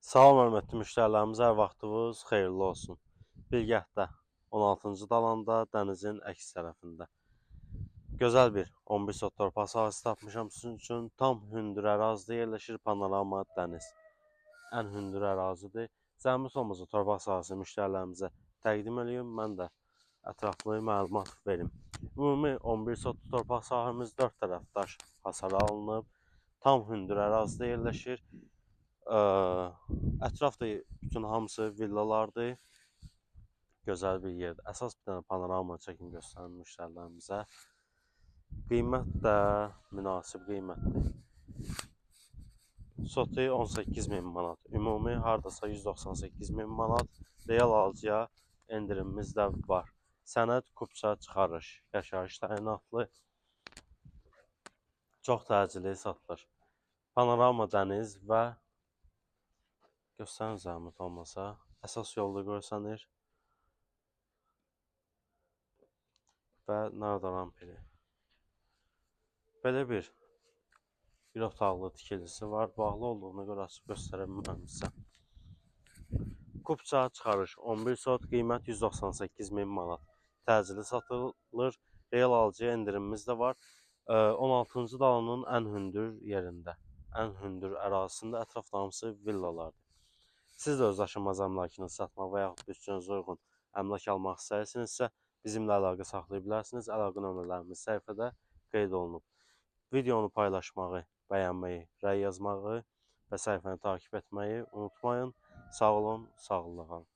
Salam hörmətli müştərilərimiz, hər vaxtınız xeyirli olsun. Bilgətdə 16-cı dalanda dənizin əks tərəfində gözəl bir 11 sot torpaq sahəsi tapmışam sizin üçün. Tam hündür ərazidə yerləşir, panorama dəniz. Ən hündür ərazidir. Zəhmət olmasa torpaq sahəsini müştərilərimizə təqdim edeyim. Mən də ətraflı məlumat verim. Ümumi 11 sot torpaq sahəmiz 4 tərəf daş hasarı alınıb. Tam hündür ərazidə yerləşir. Ətrafda bütün hamısı villalardır. Gözəl bir yerdir. Əsas bir dənə panorama çəkim göstərim müştərilərimizə. Qiymət də münasib qiymətdir. Sotu 18.000 manat. Ümumi hardasa 198.000 manat. Real alıcıya endirimimiz də var. Sənəd kupça çıxarış. Yaşayış təyinatlı. Çox təcili satılır. Panorama dəniz və göstərin zəhmət olmasa. Əsas yolda görsənir. Və Narda rampeli. Belə bir otaqlı tikilisi var. Bağlı olduğuna görə açıb göstərə bilməm sizə. Kupça çıxarış 11 sot, qiymət 198.000 manat. Təcili satılır. Real alıcıya endirimimiz də var. 16-cı dalanın ən hündür yerində, ən hündür ərazisində ətrafda hamısı villalardır. Siz də öz daşınmaz əmlakını satmaq və yaxud bütçənizə uyğun əmlak almaq istəyirsinizsə, bizimlə əlaqə saxlaya bilərsiniz. Əlaqə nömrələrimiz səhifədə qeyd olunub. Videonu paylaşmağı, bəyənməyi, rəy yazmağı və səhifəni takip etməyi unutmayın. Sağ olun, sağlıqla qalın.